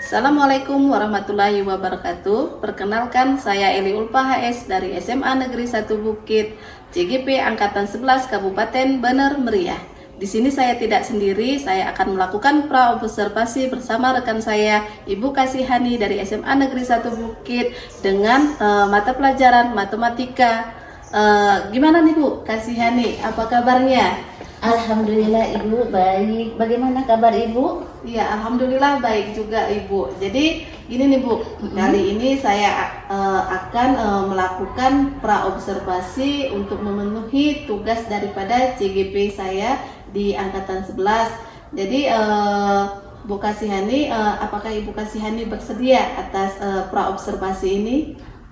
Assalamualaikum warahmatullahi wabarakatuh. Perkenalkan, saya Eli Ulfa HS dari SMA Negeri 1 Bukit, CGP Angkatan 11 Kabupaten Bener Meriah. Di sini saya tidak sendiri, saya akan melakukan pra-observasi bersama rekan saya, Ibu Kasihani dari SMA Negeri 1 Bukit dengan mata pelajaran matematika. Gimana nih Bu Kasihani, apa kabarnya? Alhamdulillah Ibu baik. Bagaimana kabar Ibu? Iya, alhamdulillah baik juga Ibu. Jadi gini nih Bu, kali ini saya akan melakukan pra-observasi untuk memenuhi tugas daripada CGP saya di angkatan 11. Jadi Bu Kasihani, apakah Ibu Kasihani bersedia atas pra-observasi ini?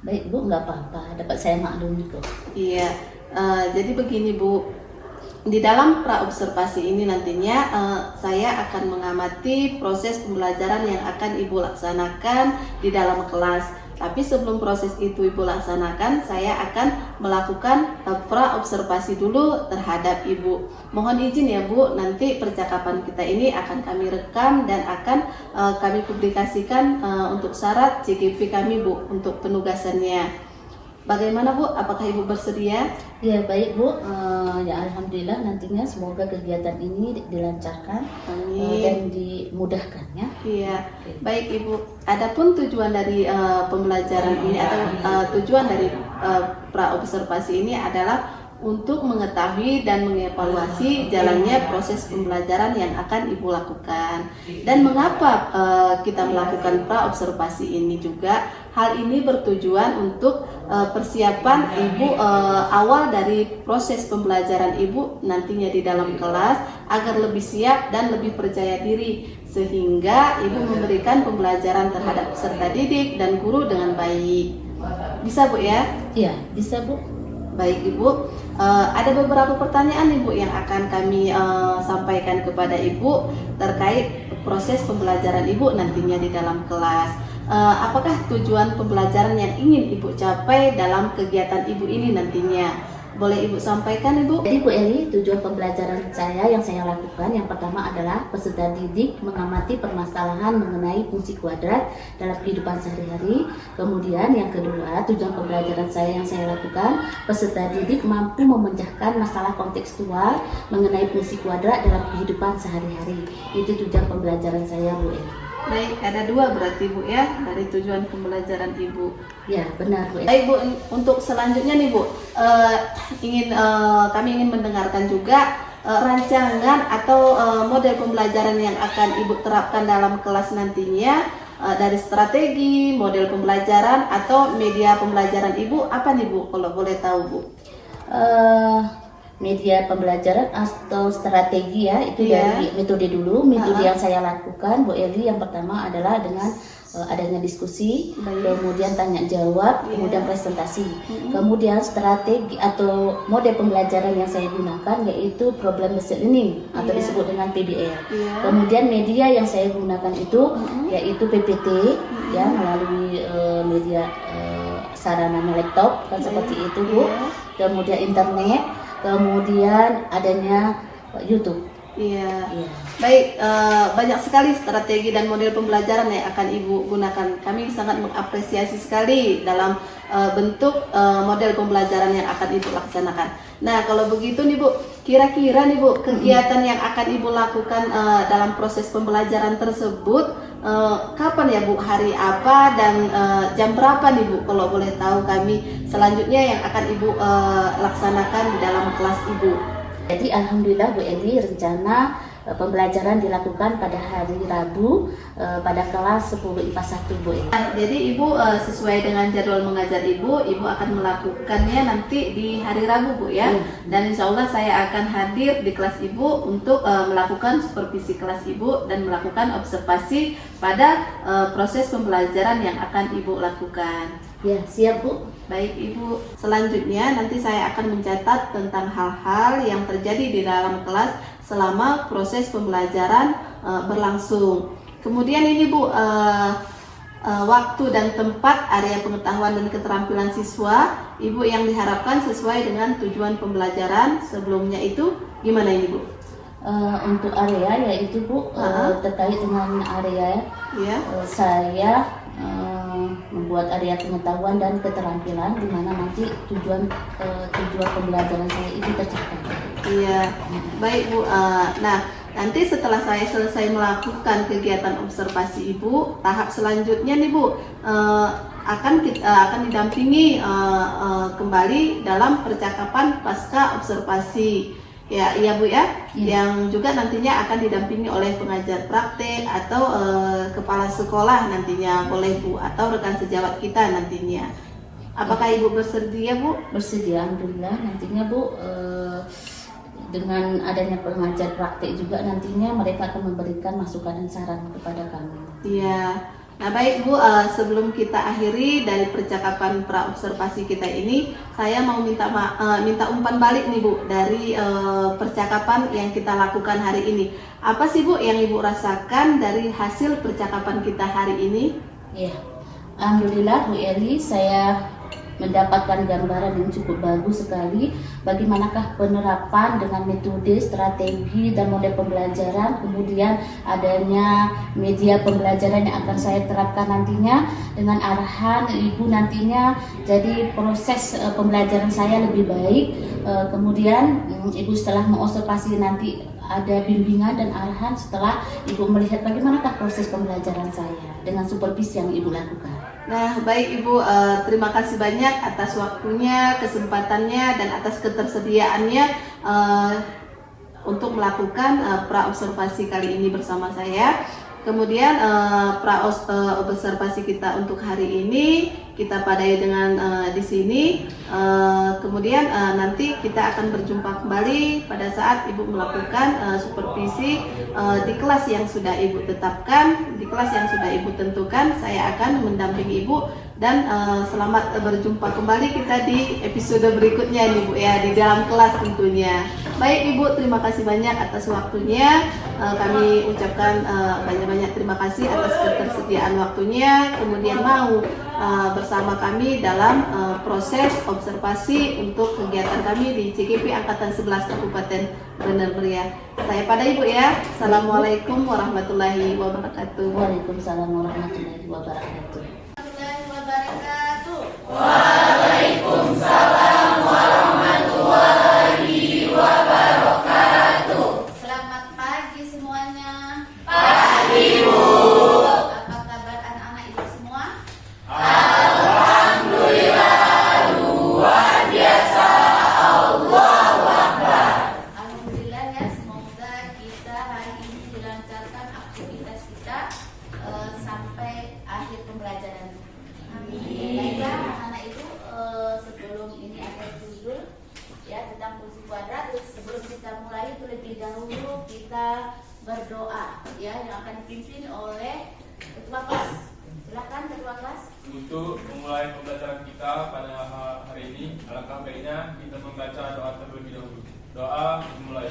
Baik Bu, nggak apa-apa. Dapat saya maklumi kok. Iya, jadi begini Bu. Di dalam pra-observasi ini nantinya saya akan mengamati proses pembelajaran yang akan Ibu laksanakan di dalam kelas. Tapi sebelum proses itu Ibu laksanakan, saya akan melakukan pra-observasi dulu terhadap Ibu. Mohon izin ya Bu, nanti percakapan kita ini akan kami rekam dan akan kami publikasikan untuk syarat CGP kami Bu, untuk penugasannya. Bagaimana Bu? Apakah Ibu bersedia? Ya baik Bu, ya Alhamdulillah nantinya semoga kegiatan ini dilancarkan dan dimudahkan ya. Iya, baik Ibu. Adapun tujuan dari pembelajaran ini atau tujuan dari pra-observasi ini adalah untuk mengetahui dan mengevaluasi jalannya proses pembelajaran yang akan Ibu lakukan. Dan mengapa kita melakukan pra-observasi ini juga? Hal ini bertujuan untuk persiapan Ibu awal dari proses pembelajaran Ibu nantinya di dalam kelas agar lebih siap dan lebih percaya diri, sehingga Ibu memberikan pembelajaran terhadap peserta didik dan guru dengan baik. Bisa Bu ya? Iya, bisa Bu. Baik Ibu, ada beberapa pertanyaan Ibu yang akan kami sampaikan kepada Ibu terkait proses pembelajaran Ibu nantinya di dalam kelas. Apakah tujuan pembelajaran yang ingin Ibu capai dalam kegiatan Ibu ini nantinya? Boleh Ibu sampaikan Ibu? Jadi Bu Eli, tujuan pembelajaran saya yang saya lakukan yang pertama adalah peserta didik mengamati permasalahan mengenai fungsi kuadrat dalam kehidupan sehari-hari. Kemudian yang kedua, tujuan pembelajaran saya yang saya lakukan, peserta didik mampu memecahkan masalah kontekstual mengenai fungsi kuadrat dalam kehidupan sehari-hari. Itu tujuan pembelajaran saya Bu Eli. Baik, ada dua berarti Bu ya dari tujuan pembelajaran Ibu. Ya benar Bu. Baik Bu, untuk selanjutnya nih Bu, kami ingin mendengarkan juga rancangan atau model pembelajaran yang akan Ibu terapkan dalam kelas nantinya, dari strategi, model pembelajaran atau media pembelajaran Ibu apa nih Bu, kalau boleh tahu Bu? Media pembelajaran atau strategi ya, itu dari metode dulu. Metode yang saya lakukan Bu Eli yang pertama adalah dengan adanya diskusi, kemudian tanya jawab, kemudian presentasi. Kemudian strategi atau model pembelajaran yang saya gunakan yaitu problem based learning atau disebut dengan PBL. Kemudian media yang saya gunakan itu yaitu PPT ya, melalui media sarana laptop kan seperti itu Bu. Kemudian internet, kemudian adanya YouTube. Iya. Baik, banyak sekali strategi dan model pembelajaran yang akan Ibu gunakan. Kami sangat mengapresiasi sekali dalam bentuk model pembelajaran yang akan Ibu laksanakan. Nah, kalau begitu nih Bu, kira-kira nih Bu, kegiatan yang akan Ibu lakukan dalam proses pembelajaran tersebut kapan ya Bu, hari apa dan jam berapa nih Bu, kalau boleh tahu kami selanjutnya yang akan Ibu laksanakan di dalam kelas Ibu. Jadi Alhamdulillah Bu Eli, rencana pembelajaran dilakukan pada hari Rabu pada kelas 10 IPA 1 Bu Eli. Jadi Ibu sesuai dengan jadwal mengajar Ibu akan melakukannya nanti di hari Rabu Bu ya. Dan insya Allah saya akan hadir di kelas Ibu untuk melakukan supervisi kelas Ibu dan melakukan observasi pada proses pembelajaran yang akan Ibu lakukan. Ya, siap Bu. Baik Ibu, selanjutnya nanti saya akan mencatat tentang hal-hal yang terjadi di dalam kelas selama proses pembelajaran berlangsung. Kemudian ini Bu, waktu dan tempat, area pengetahuan dan keterampilan siswa Ibu yang diharapkan sesuai dengan tujuan pembelajaran sebelumnya itu gimana ini Bu? Untuk area yaitu Bu, terkait dengan area Ya. saya membuat area pengetahuan dan keterampilan di mana nanti tujuan pembelajaran saya itu tercapai. Iya, baik Bu. Nah, nanti setelah saya selesai melakukan kegiatan observasi Ibu, tahap selanjutnya nih Bu, akan didampingi kembali dalam percakapan pasca observasi. Ya, iya Bu ya, yang juga nantinya akan didampingi oleh pengajar praktek atau kepala sekolah nantinya, boleh Bu, atau rekan sejawat kita nantinya. Apakah Ibu bersedia Bu? Bersedia, alhamdulillah. Nantinya Bu, dengan adanya pengajar praktek juga nantinya mereka akan memberikan masukan dan saran kepada kami. Iya. Nah baik Bu, sebelum kita akhiri dari percakapan pra-observasi kita ini, saya mau minta umpan balik nih Bu dari percakapan yang kita lakukan hari ini. Apa sih Bu yang Ibu rasakan dari hasil percakapan kita hari ini? Ya, alhamdulillah Bu Eli, saya mendapatkan gambaran yang cukup bagus sekali bagaimanakah penerapan dengan metode, strategi, dan model pembelajaran, kemudian adanya media pembelajaran yang akan saya terapkan nantinya dengan arahan Ibu nantinya, jadi proses pembelajaran saya lebih baik. Kemudian Ibu setelah mengobservasi nanti ada bimbingan dan arahan setelah Ibu melihat bagaimanakah proses pembelajaran saya dengan supervisi yang Ibu lakukan. Nah, baik Ibu, terima kasih banyak atas waktunya, kesempatannya, dan atas ketersediaannya untuk melakukan pra-observasi kali ini bersama saya. Kemudian pra-observasi kita untuk hari ini kita padai dengan di sini. Kemudian nanti kita akan berjumpa kembali pada saat Ibu melakukan supervisi di kelas yang sudah Ibu tetapkan, di kelas yang sudah Ibu tentukan. Saya akan mendampingi Ibu dan selamat berjumpa kembali kita di episode berikutnya nih Bu ya, di dalam kelas tentunya. Baik Ibu, terima kasih banyak atas waktunya. Kami ucapkan banyak-banyak terima kasih atas ketersediaan waktunya, kemudian mau bersama kami dalam proses observasi untuk kegiatan kami di CKP Angkatan 11 Kabupaten Benar Meriah. Saya pada Ibu ya. Assalamualaikum warahmatullahi wabarakatuh. Waalaikumsalam warahmatullahi wabarakatuh. Waalaikumsalam warahmatullahi wabarakatuh. Selamat pagi semuanya. Pagi Bu. Apa kabar anak-anak Ibu semua? Alhamdulillah luar biasa. Allahu Akbar. Alhamdulillah ya, semoga kita hari ini dilancarkan aktivitas kita sampai akhir pembelajaran. Baiklah anak-anak Ibu, sebelum ini ada judul ya tentang fungsi kuadrat. Sebelum kita mulai terlebih dahulu kita berdoa ya yang akan dipimpin oleh ketua kelas. Silakan ketua kelas. Untuk memulai pembelajaran kita pada hari ini, alangkah baiknya kita membaca doa terlebih dahulu. Doa dimulai.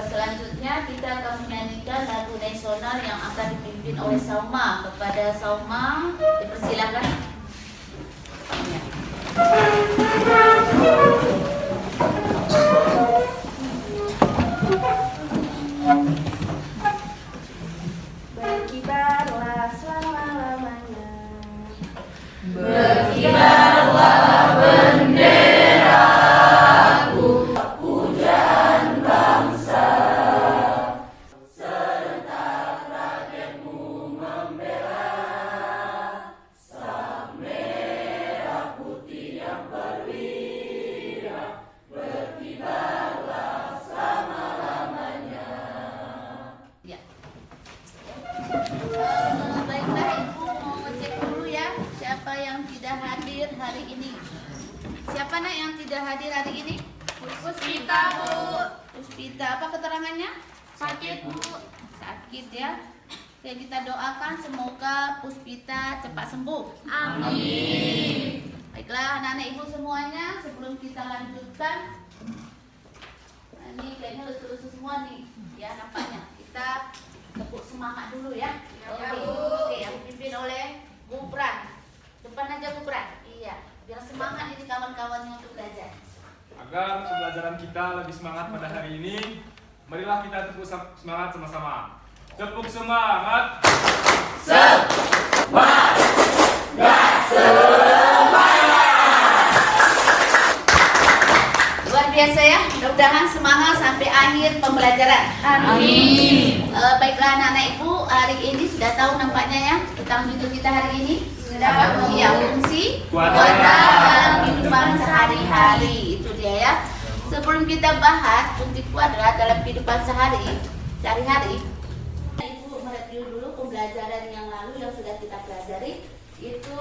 Selanjutnya kita akan menyanyikan lagu nasional yang akan dipimpin oleh Sauma. Kepada Sauma dipersilakan. Ya. Berkibarlah selama-lamanya. Berkibarlah benderaku, pujaan bangsa. Serentak rakyatmu membela, sang merah putih yang perwira. ini. Siapa nak yang tidak hadir hari ini? Puspita, Bu. Puspita, apa keterangannya? Sakit, Bu. Sakit ya. Oke, kita doakan semoga Puspita cepat sembuh. Amin. Baiklah anak-anak ibu semuanya, sebelum kita lanjutkan, nah, ini kayaknya lesu-lesu semua nih, ya nampaknya. Kita tepuk semangat dulu ya. Oke, yang dipimpin oleh Bu Pran. Depan aja Bu Pran. Iya, biar semangat ini kawan-kawannya untuk belajar. Agar pembelajaran kita lebih semangat pada hari ini, marilah kita tepuk semangat sama-sama. Tepuk semangat. Luar biasa ya, mudah-mudahan semangat sampai akhir pembelajaran. Amin. Baiklah anak-anak ibu, hari ini sudah tahu nampaknya ya tentang judul kita hari ini. Sudah ya, fungsi kuadrat dalam kehidupan sehari-hari. Itu dia ya. Sebelum kita bahas fungsi kuadrat dalam kehidupan sehari-hari, ibu mereview dulu pembelajaran yang lalu yang sudah kita pelajari, itu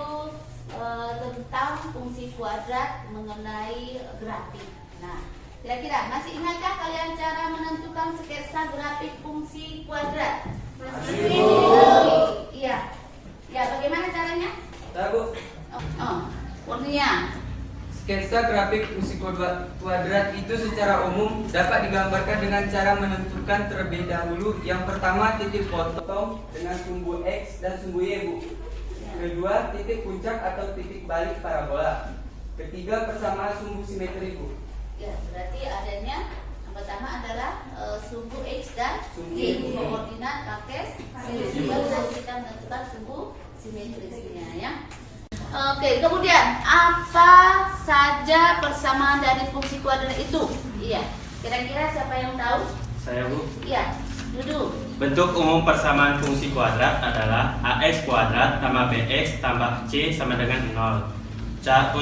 tentang fungsi kuadrat mengenai grafik. Nah, kira-kira masih ingatkah kalian cara menentukan sketsa grafik fungsi kuadrat? Iya. Ya, bagaimana caranya? Tahu, Kurnia. sketsa grafik fungsi kuadrat itu secara umum dapat digambarkan dengan cara menentukan terlebih dahulu. Yang pertama, titik potong dengan sumbu X dan sumbu Y, Bu. Kedua, titik puncak atau titik balik parabola. Ketiga, persamaan sumbu simetri, Bu. Ya, berarti adanya yang pertama adalah sumbu X dan Sumbu Y. Y. Koordinat pakai sumbu dan kita menentukan sumbu simetrisnya ya. Oke, kemudian apa saja persamaan dari fungsi kuadrat itu? Iya, kira-kira siapa yang tahu? Saya, Bu. Iya, duduk. Bentuk umum persamaan fungsi kuadrat adalah AX kuadrat tambah BX tambah C sama dengan 0.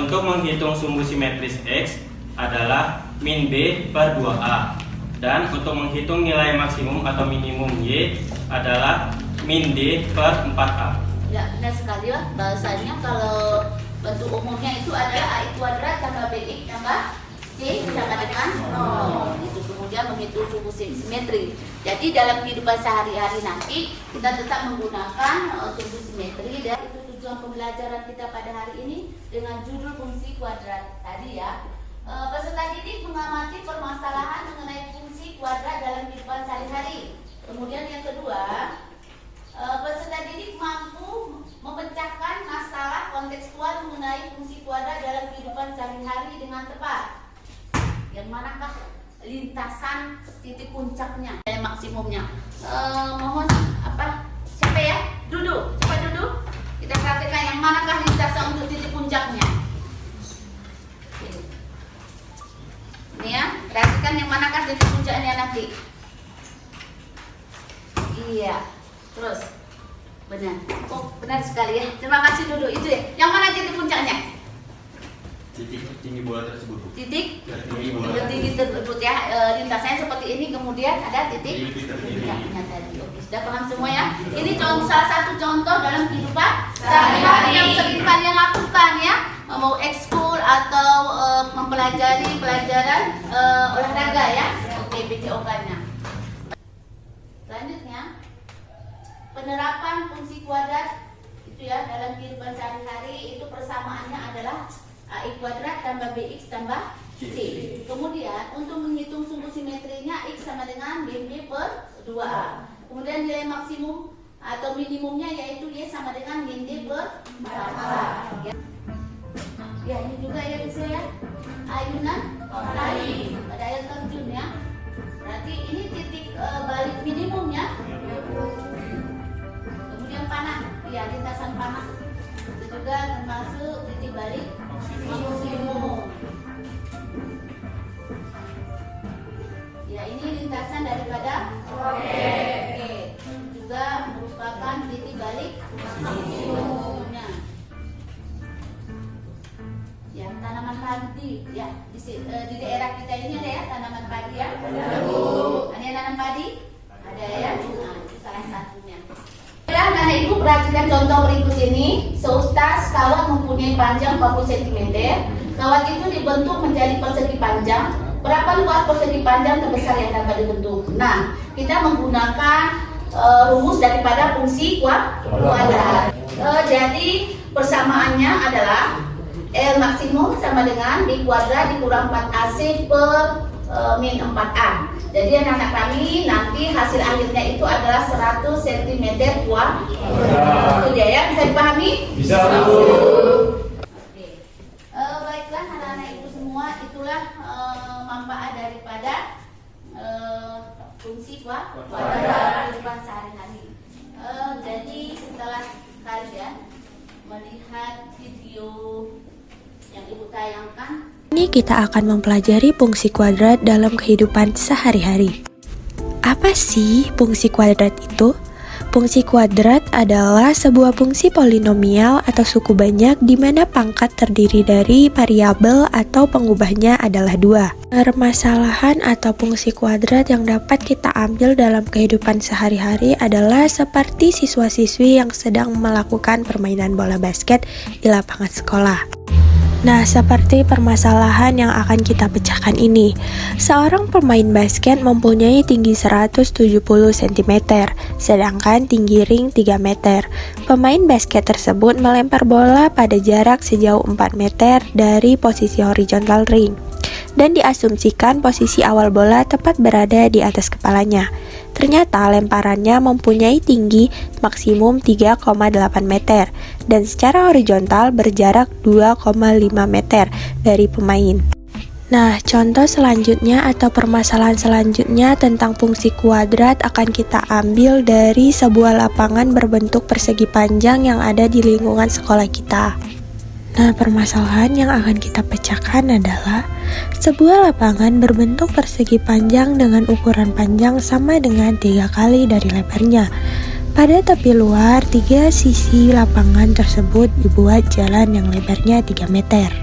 Untuk menghitung sumbu simetris X adalah min B per 2A. Dan untuk menghitung nilai maksimum atau minimum Y adalah min D per 4A. Ya, benar sekali ya. Bahasanya kalau bentuk umumnya itu adalah AI kuadrat tambah BX tambah C sama dengan 0. Itu kemudian menghitung sumbu simetri. Jadi dalam kehidupan sehari-hari nanti kita tetap menggunakan sumbu simetri, dan itu tujuan pembelajaran kita pada hari ini dengan judul fungsi kuadrat tadi ya. Peserta didik mengamati permasalahan mengenai fungsi kuadrat dalam kehidupan sehari-hari. Kemudian yang kedua, peserta didik mampu memecahkan masalah kontekstual mengenai fungsi kuadrat dalam kehidupan sehari-hari dengan tepat. Yang manakah lintasan titik puncaknya dan maksimumnya? Mohon siapa ya? Duduk, cepat duduk. Kita perhatikan yang manakah lintasan untuk titik puncaknya. Ini ya, perhatikan yang manakah titik puncaknya nanti. Iya. Terus, benar. Oh, benar sekali ya. Terima kasih dulu. Itu ya. Yang mana titik puncaknya? Titik tinggi bola tersebut, Bu. Titik Tinggi bola. tinggi tersebut ya. Lintasannya seperti ini. Kemudian ada titik Titik puncaknya tadi. Oke, sudah paham semua ya. Ini salah satu contoh dalam kehidupan sehari-hari yang sering kalian lakukan ya. Mau ekskul atau mempelajari pelajaran olahraga ya. Oke, BCOK-nya. Selanjutnya, penerapan fungsi kuadrat itu ya dalam kehidupan sehari-hari itu persamaannya adalah AI kuadrat tambah BX tambah C. Kemudian untuk menghitung sumbu simetrinya X sama dengan BB per 2A. Kemudian nilai maksimum atau minimumnya yaitu Y sama dengan min D per 4A. Ya, ini juga ya bisa ya. Ayunan tali pada air terjun ya. Berarti ini titik balik minimumnya. Kemudian panah, ya lintasan panah itu juga termasuk titik balik maksimum. Ya, ini lintasan daripada roket juga merupakan titik balik maksimumnya. Ya, tanaman padi ya di daerah kita ini ada ya tanaman padi ya. Ada yang nanam padi? Ada ya. Nah, itu salah satunya. Ya, anak-anak ibu perhatikan contoh berikut ini. Seutas kawat mempunyai panjang 40 cm. Kawat itu dibentuk menjadi persegi panjang. Berapa luas persegi panjang terbesar yang dapat dibentuk? Nah, kita menggunakan rumus daripada fungsi kuadrat. Jadi persamaannya adalah L maksimum sama dengan B kuadrat dikurang 4AC per min 4A. Jadi anak-anak kami nanti hasil akhirnya itu adalah 100 cm kuadrat. Itu dia ya, bisa dipahami? Bisa. Oke. Baiklah anak-anak ibu semua, itulah manfaat daripada fungsi kuadrat kehidupan sehari-hari. Jadi setelah kalian melihat video yang ibu tayangkan, ini kita akan mempelajari fungsi kuadrat dalam kehidupan sehari-hari. Apa sih fungsi kuadrat itu? Fungsi kuadrat adalah sebuah fungsi polinomial atau suku banyak di mana pangkat terdiri dari variabel atau pengubahnya adalah 2. Permasalahan atau fungsi kuadrat yang dapat kita ambil dalam kehidupan sehari-hari adalah seperti siswa-siswi yang sedang melakukan permainan bola basket di lapangan sekolah. Nah, seperti permasalahan yang akan kita pecahkan ini. Seorang pemain basket mempunyai tinggi 170 cm, sedangkan tinggi ring 3 meter. Pemain basket tersebut melempar bola pada jarak sejauh 4 meter dari posisi horizontal ring, dan diasumsikan posisi awal bola tepat berada di atas kepalanya. Ternyata lemparannya mempunyai tinggi maksimum 3,8 meter dan secara horizontal berjarak 2,5 meter dari pemain. Nah, contoh selanjutnya atau permasalahan selanjutnya tentang fungsi kuadrat akan kita ambil dari sebuah lapangan berbentuk persegi panjang yang ada di lingkungan sekolah kita. Nah, permasalahan yang akan kita pecahkan adalah sebuah lapangan berbentuk persegi panjang dengan ukuran panjang sama dengan 3 kali dari lebarnya. Pada tepi luar 3 sisi lapangan tersebut dibuat jalan yang lebarnya 3 meter.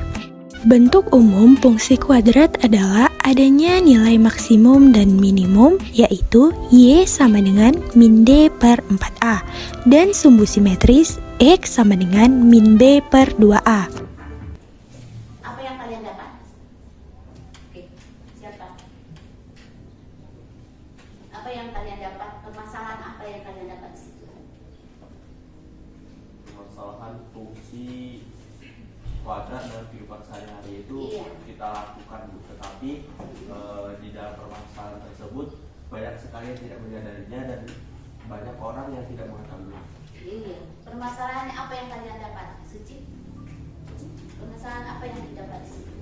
Bentuk umum fungsi kuadrat adalah adanya nilai maksimum dan minimum, yaitu Y sama dengan min D per 4A, dan sumbu simetris X sama dengan min B per 2A. apa yang kalian dapat? Oke, siapa? Apa yang kalian dapat? Permasalahan apa yang kalian dapat di situ? Permasalahan fungsi kuadrat dalam kehidupan sehari-hari itu Iya. kita lakukan, Bu. Tetapi di dalam permasalahan tersebut banyak sekali yang tidak menyadarinya dan banyak orang yang tidak mengetahui. Iya. Permasalahannya apa yang kalian dapat? Suci? Permasalahan apa yang didapat di situ?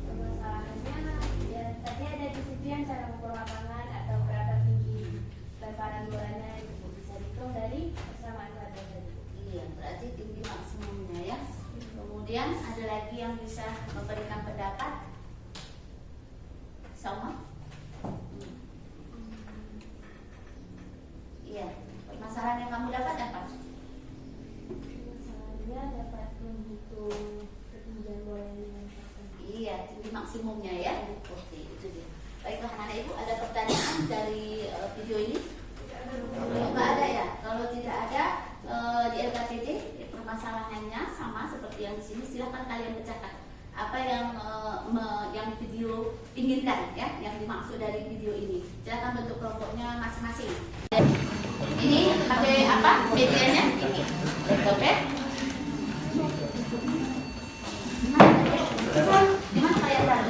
Permasalahannya ya tadi ada di situ yang cara mengukur lapangan atau berapa tinggi lemparan bolanya itu bisa dihitung dari persamaan kuadrat tadi. Iya, berarti tinggi maksimumnya ya. Kemudian ada lagi yang bisa memberikan pendapat? Sama? Iya. Permasalahan yang kamu dapat apa? Permasalahannya dapat menghitung ketinggian bola yang dilemparkan. Iya, tinggi maksimumnya ya. Oke, itu dia. Baiklah anak-anak ibu, ada pertanyaan dari video ini? Nggak ada ya. Kalau tidak ada di LKTT permasalahannya sama seperti yang di sini. Silakan kalian pecahkan apa yang yang video inginkan ya, yang dimaksud dari video ini. Silakan bentuk kelompoknya masing-masing. Ini pakai apa medianya? Ini laptop ya. Gimana kalian tahu?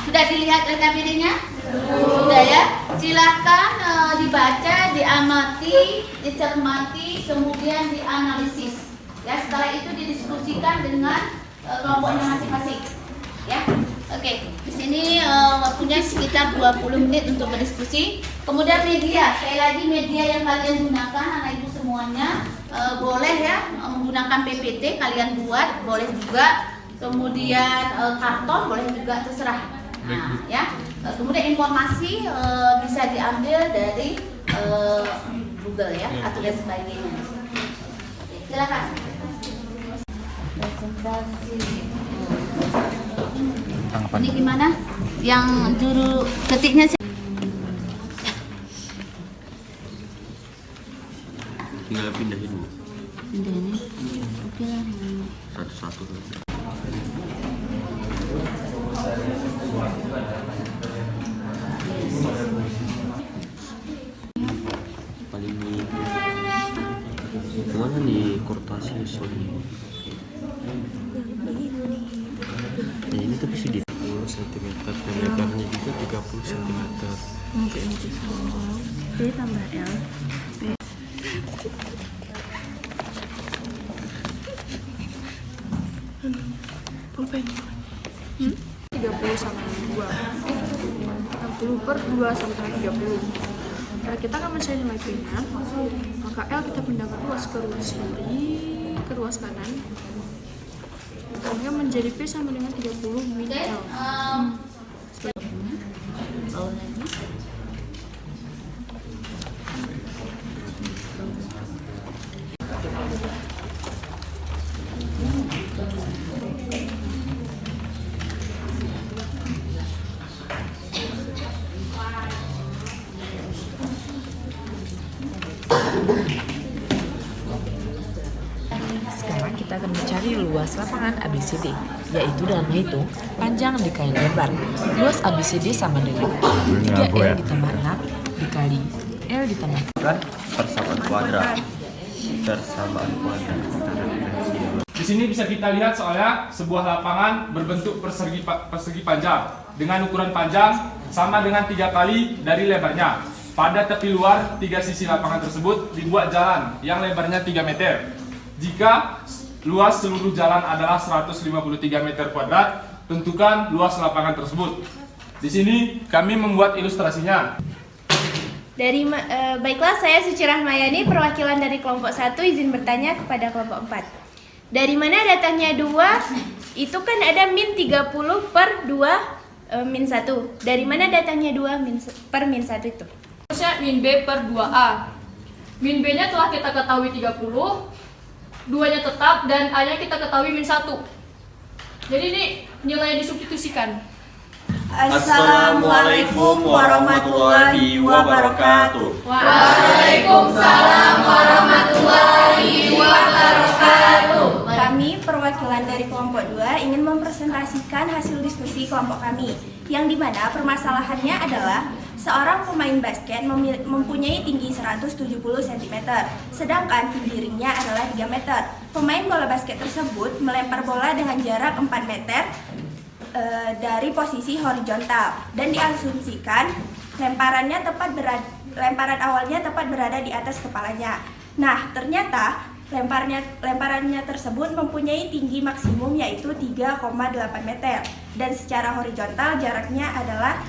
Sudah dilihat LKPD-nya? Sudah ya. Silahkan dibaca, diamati, dicermati, kemudian dianalisis. Ya, setelah itu didiskusikan dengan kelompoknya masing-masing. Ya. Oke, di sini waktunya sekitar 20 menit untuk berdiskusi. Kemudian media, sekali lagi media yang kalian gunakan anak ibu semuanya boleh ya menggunakan PPT kalian buat, boleh juga. Kemudian karton boleh juga, terserah. Nah, ya. Kemudian informasi bisa diambil dari Google ya atau dan sebagainya. Oke, silakan. Presentasi. Ini gimana? Yang juru ketiknya sih? tinggal pindahin Bu. Pindahinnya oke lah. Satu-satu. Paling di mana nih Cortasius ini? Nah, ini tapi sih di 10 cm dan lebarnya juga 30 cm. Oke, itu sama. Jadi tambah L. Pulpen. 30 sama 2. 60 per 2 sama 30. Nah, kita akan mencari nilai P-nya. Maka L kita pindah ke ruas kiri, ke ruas kanan. Sehingga menjadi P sama dengan 30 min L. Sekarang kita akan mencari luas lapangan ABCD, yaitu dalam menghitung panjang dikali lebar. Luas ABCD sama dengan 3L ditambah 6 dikali L ditambah Persamaan kuadrat. Persamaan kuadrat. Di sini bisa kita lihat soalnya sebuah lapangan berbentuk persegi panjang dengan ukuran panjang sama dengan 3 kali dari lebarnya. Pada tepi luar 3 sisi lapangan tersebut dibuat jalan yang lebarnya 3 meter. Jika luas seluruh jalan adalah 153 meter kuadrat, tentukan luas lapangan tersebut. Di sini kami membuat ilustrasinya. Baiklah, saya Suci Rahmayani, perwakilan dari kelompok 1, izin bertanya kepada kelompok 4. Dari mana datangnya 2? Itu kan ada min 30 per 2 min 1. Dari mana datangnya 2 per min 1 itu? Harusnya min B per 2A. Min B-nya telah kita ketahui 30, 2-nya tetap, dan A-nya kita ketahui min 1. Jadi ini nilai yang disubstitusikan. Assalamualaikum warahmatullahi wabarakatuh. Waalaikumsalam warahmatullahi wabarakatuh. Kami perwakilan dari kelompok 2 ingin mempresentasikan hasil diskusi kelompok kami, yang dimana permasalahannya adalah seorang pemain basket mempunyai tinggi 170 cm, sedangkan tinggi ringnya adalah 3 meter. Pemain bola basket tersebut melempar bola dengan jarak 4 meter dari posisi horizontal, dan diasumsikan lemparan awalnya tepat berada di atas kepalanya. Nah, ternyata lemparannya tersebut mempunyai tinggi maksimum yaitu 3,8 meter, dan secara horizontal jaraknya adalah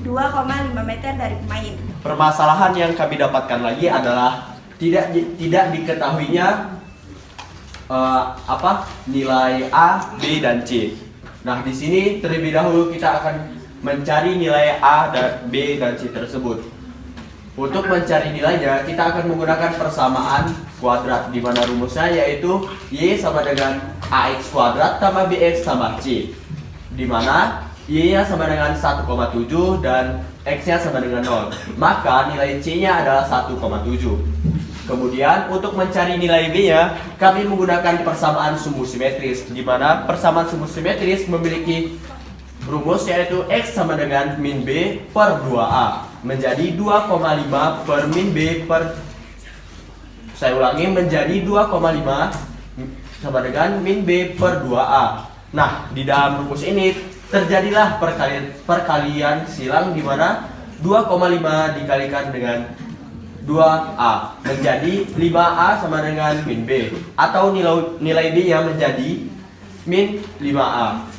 2,5 meter dari pemain. Permasalahan yang kami dapatkan lagi adalah tidak diketahuinya nilai A, B, dan C. Nah, di sini terlebih dahulu kita akan mencari nilai A, B, dan C tersebut. Untuk mencari nilainya, kita akan menggunakan persamaan kuadrat, di mana rumusnya yaitu Y sama dengan AX kuadrat tambah BX tambah C, di mana Y-nya sama dengan 1,7 dan X-nya sama dengan 0. Maka nilai C-nya adalah 1,7. Kemudian untuk mencari nilai B-nya, kami menggunakan persamaan sumbu simetris, di mana persamaan sumbu simetris memiliki rumus yaitu X sama dengan min B per 2A, menjadi 2,5 per min B per, saya ulangi, menjadi 2,5 sama dengan min B per 2A. Nah, di dalam rumus ini terjadilah perkalian silang, di mana 2,5 dikalikan dengan 2A menjadi 5A sama dengan min B, atau nilai B-nya menjadi min 5A.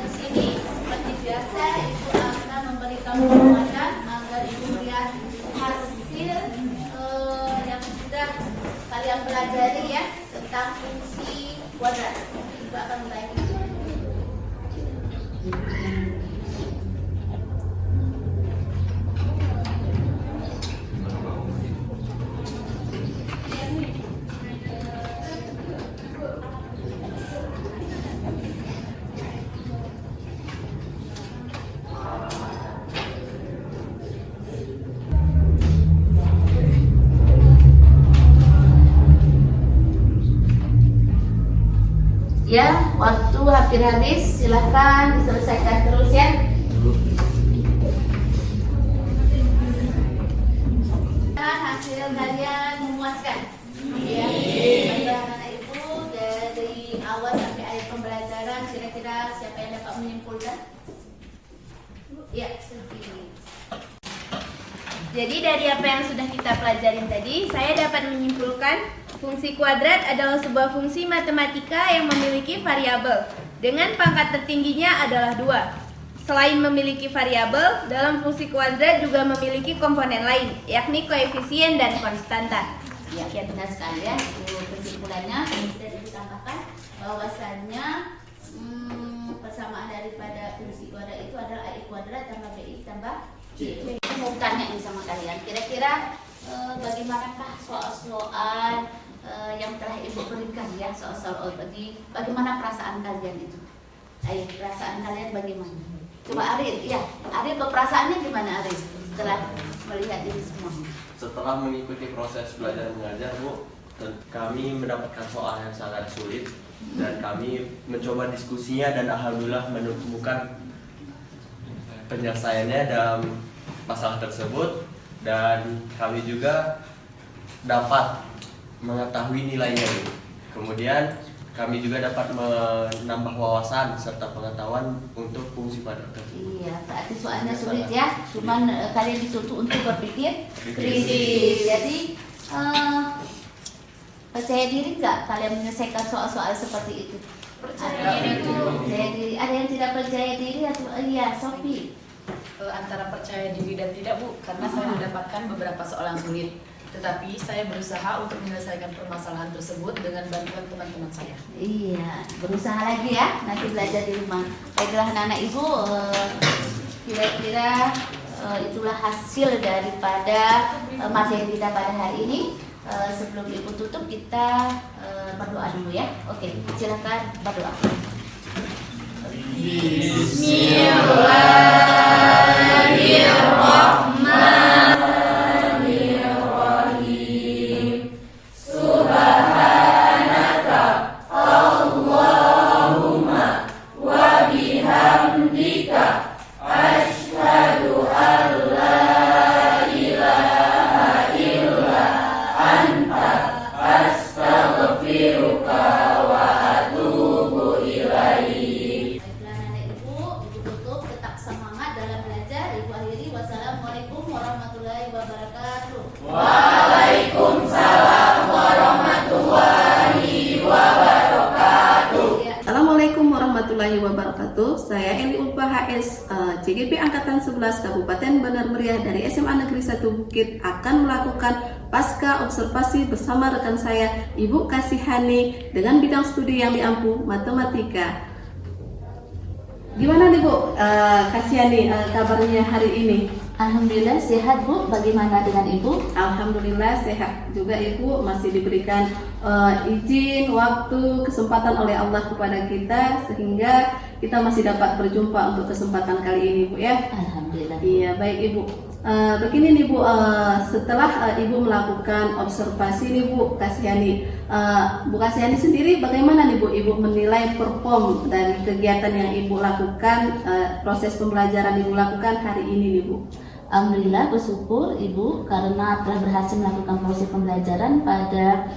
Di sini seperti biasa Ibu akan memberikan penjelasan agar Ibu melihat hasil yang sudah kalian pelajari ya tentang fungsi kuadrat. Ibu akan mulai. Ya, waktu hampir habis, silahkan diselesaikan terus ya. Hasil kalian memuaskan. Ya, anak ibu dari awal sampai akhir pembelajaran kira-kira siapa yang dapat menyimpulkan? Ya, seperti ini. Jadi dari apa yang sudah kita pelajarin tadi, saya dapat menyimpulkan fungsi kuadrat adalah sebuah fungsi matematika yang memiliki variabel dengan pangkat tertingginya adalah 2. Selain memiliki variabel, dalam fungsi kuadrat juga memiliki komponen lain, yakni koefisien dan konstanta. Ya, benar sekali ya. Itu kesimpulannya sudah ditambahkan bahwasannya persamaan daripada fungsi kuadrat itu adalah AI kuadrat tambah BI tambah C. Mau tanya ini sama kalian, kira-kira bagaimanakah soal-soal yang telah ibu berikan ya, soal-soal tadi, bagaimana perasaan kalian itu? Ayo, perasaan kalian bagaimana? Coba Arif, ya, Arif perasaannya gimana Arif setelah melihat ini semua? Setelah mengikuti proses belajar mengajar, Bu, kami mendapatkan soal yang sangat sulit dan kami mencoba diskusinya dan alhamdulillah menemukan penyelesaiannya dalam masalah tersebut, dan kami juga dapat mengetahui nilainya, Bu. Kemudian kami juga dapat menambah wawasan serta pengetahuan untuk fungsi kuadrat tersebut. Iya, berarti soalnya sulit ya, cuman kalian dituntut untuk berpikir kritis. Jadi percaya diri nggak kalian menyelesaikan soal-soal seperti itu? Percaya diri. Ada yang tidak percaya diri atau iya, Sophie? Antara percaya diri dan tidak, Bu, karena saya mendapatkan beberapa soal yang sulit. Tetapi saya berusaha untuk menyelesaikan permasalahan tersebut dengan bantuan teman-teman saya. Iya, berusaha lagi ya, nanti belajar di rumah. Baiklah anak-anak ibu, kira-kira itulah hasil daripada materi kita pada hari ini. Sebelum ibu tutup, kita berdoa dulu ya. Oke, silakan berdoa. Bismillahirrahmanirrahim. Saya Eli Ulfa HS CGP Angkatan 11 Kabupaten Bandar Meriah dari SMA Negeri 1 Bukit akan melakukan pasca observasi bersama rekan saya Ibu Kasihani dengan bidang studi yang diampu matematika. Gimana nih Bu Kasihani kabarnya hari ini? Alhamdulillah sehat Bu, bagaimana dengan Ibu? Alhamdulillah sehat juga Ibu, masih diberikan izin, waktu, kesempatan oleh Allah kepada kita sehingga kita masih dapat berjumpa untuk kesempatan kali ini Bu ya. Alhamdulillah. Iya baik Ibu. Begini nih Bu, setelah Ibu melakukan observasi nih Bu Kasihani, Bu Kasihani sendiri bagaimana nih Bu Ibu menilai perform dari kegiatan yang Ibu lakukan, proses pembelajaran Ibu lakukan hari ini nih Bu? Alhamdulillah bersyukur Ibu karena telah berhasil melakukan proses pembelajaran pada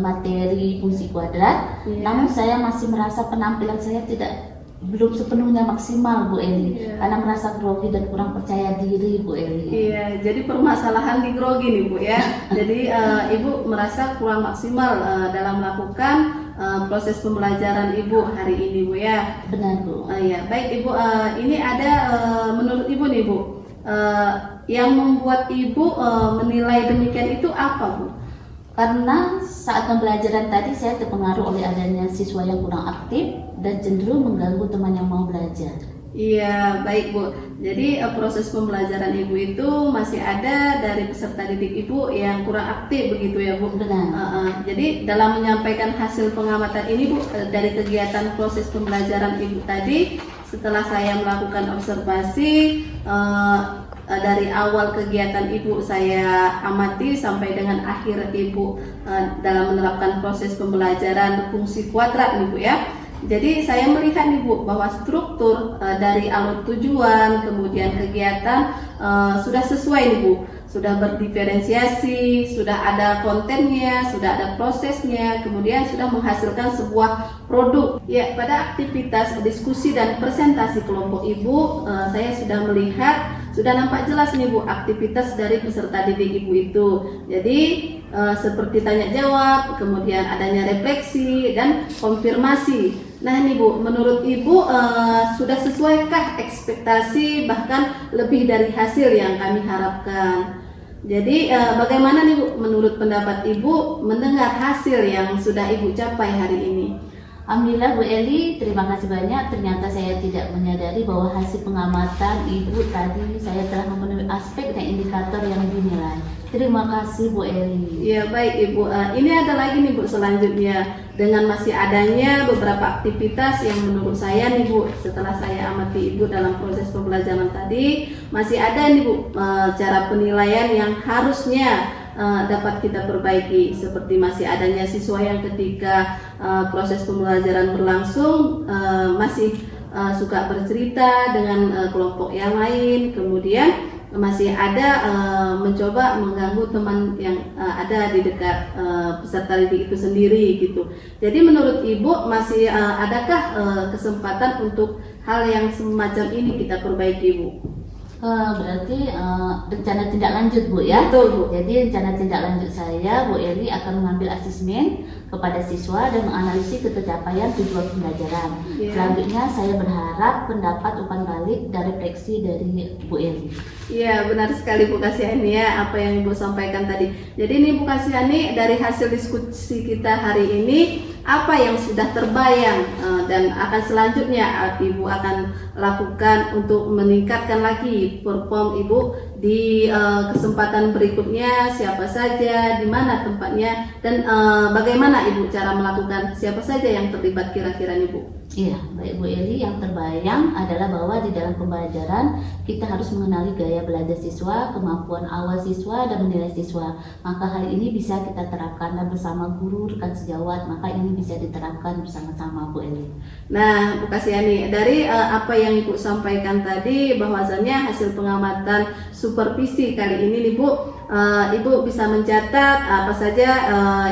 materi fungsi kuadrat. Namun saya masih merasa penampilan saya belum sepenuhnya maksimal Bu Eli, karena merasa grogi dan kurang percaya diri Bu Eli. Iya, jadi permasalahan di grogi nih Bu ya. Jadi Ibu merasa kurang maksimal dalam melakukan proses pembelajaran Ibu hari ini Bu ya. Benar Bu. Ya baik Ibu, ini ada menurut Ibu nih Bu, yang membuat Ibu menilai demikian itu apa Bu? Karena saat pembelajaran tadi saya terpengaruh oleh adanya siswa yang kurang aktif dan cenderung mengganggu teman yang mau belajar. Iya, baik Bu. Jadi proses pembelajaran Ibu itu masih ada dari peserta didik Ibu yang kurang aktif begitu ya Bu? Benar. Jadi dalam menyampaikan hasil pengamatan ini Bu, dari kegiatan proses pembelajaran Ibu tadi, setelah saya melakukan observasi, dari awal kegiatan Ibu saya amati sampai dengan akhir Ibu dalam menerapkan proses pembelajaran fungsi kuadrat nih Bu ya. Jadi saya melihat nih Bu bahwa struktur dari alur tujuan kemudian kegiatan sudah sesuai nih Bu. Sudah berdiferensiasi, sudah ada kontennya, sudah ada prosesnya, kemudian sudah menghasilkan sebuah produk. Ya, pada aktivitas diskusi dan presentasi kelompok Ibu, saya sudah melihat, sudah nampak jelas nih Bu aktivitas dari peserta didik Ibu itu. Jadi seperti tanya jawab, kemudian adanya refleksi dan konfirmasi. Nah nih Bu, menurut Ibu sudah sesuaikah ekspektasi bahkan lebih dari hasil yang kami harapkan? Jadi bagaimana nih Bu menurut pendapat Ibu mendengar hasil yang sudah Ibu capai hari ini? Alhamdulillah Bu Eli, terima kasih banyak. Ternyata saya tidak menyadari bahwa hasil pengamatan Ibu tadi saya telah memenuhi aspek dan indikator yang dinilai. Terima kasih Bu Eli. Ya baik Ibu, ini ada lagi nih Bu selanjutnya. Dengan masih adanya beberapa aktivitas yang menurut saya nih Bu, setelah saya amati Ibu dalam proses pembelajaran tadi, masih ada nih Bu cara penilaian yang harusnya dapat kita perbaiki, seperti masih adanya siswa yang ketika proses pembelajaran berlangsung masih suka bercerita dengan kelompok yang lain, kemudian masih ada mencoba mengganggu teman yang ada di dekat peserta didik itu sendiri gitu. Jadi menurut Ibu masih adakah kesempatan untuk hal yang semacam ini kita perbaiki Bu? Berarti rencana tindak lanjut Bu ya. Betul Bu. Jadi rencana tindak lanjut saya, Bu Eli akan mengambil asesmen kepada siswa dan menganalisis tercapaian tujuan pembelajaran. Selanjutnya saya berharap pendapat umpan balik dan refleksi dari Bu Eli. Iya benar sekali Bu Kasiani ya apa yang Ibu sampaikan tadi. Jadi ini Bu Kasiani dari hasil diskusi kita hari ini apa yang sudah terbayang dan akan selanjutnya Ibu akan lakukan untuk meningkatkan lagi perform Ibu di kesempatan berikutnya, siapa saja, di mana tempatnya, dan bagaimana Ibu cara melakukan, siapa saja yang terlibat kira-kira Ibu? Iya, baik Bu Eli, yang terbayang adalah bahwa di dalam pembelajaran kita harus mengenali gaya belajar siswa, kemampuan awal siswa, dan menilai siswa. Maka hal ini bisa kita terapkan dan bersama guru, rekan sejawat, maka ini bisa diterapkan bersama-sama Bu Eli. Nah, Bu Kasiani, dari apa yang Ibu sampaikan tadi, bahwasannya hasil pengamatan supervisi kali ini nih Bu, Ibu bisa mencatat apa saja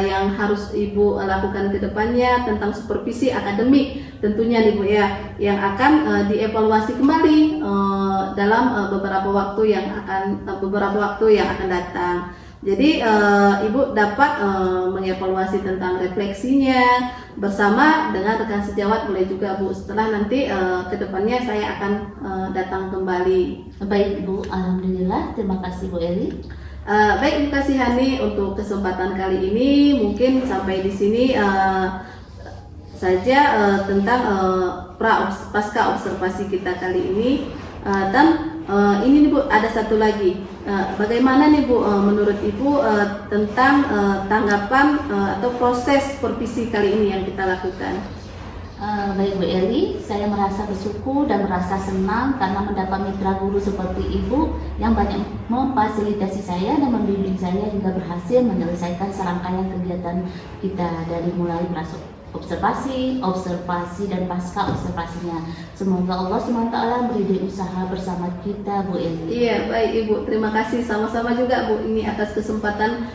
yang harus Ibu lakukan ke depannya tentang supervisi akademik tentunya nih Bu ya, yang akan dievaluasi kembali dalam beberapa waktu yang akan datang. Jadi Ibu dapat mengevaluasi tentang refleksinya bersama dengan rekan sejawat boleh juga Bu. Setelah nanti ke depannya saya akan datang kembali. Baik Bu, alhamdulillah, terima kasih Bu Eli. Baik Bu Kasihani, untuk kesempatan kali ini mungkin sampai di sini saja tentang pasca observasi kita kali ini. Dan ini nih Bu, ada satu lagi. Bagaimana nih Bu menurut Ibu tentang tanggapan atau proses supervisi kali ini yang kita lakukan? Baik Bu Eli, saya merasa bersyukur dan merasa senang karena mendapat mitra guru seperti Ibu yang banyak memfasilitasi saya dan membimbing saya hingga berhasil menyelesaikan serangkaian kegiatan kita dari mulai observasi dan pasca observasinya. Semoga Allah SWT beri usaha bersama kita Bu Eli. Iya baik Ibu, terima kasih sama-sama juga Bu ini atas kesempatan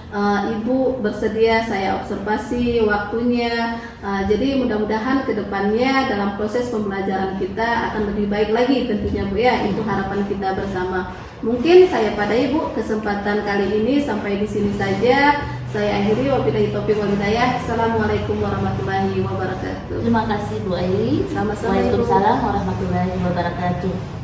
Ibu bersedia saya observasi waktunya. Jadi mudah-mudahan kedepannya dalam proses pembelajaran kita akan lebih baik lagi tentunya Bu ya, itu harapan kita bersama. Mungkin saya pada Ibu kesempatan kali ini sampai di sini saja. Saya akhiri, wabillahi taufiq wal hidayah. Assalamualaikum warahmatullahi wabarakatuh. Terima kasih Bu Eli. Sama-sama. Waalaikumsalam warahmatullahi wabarakatuh.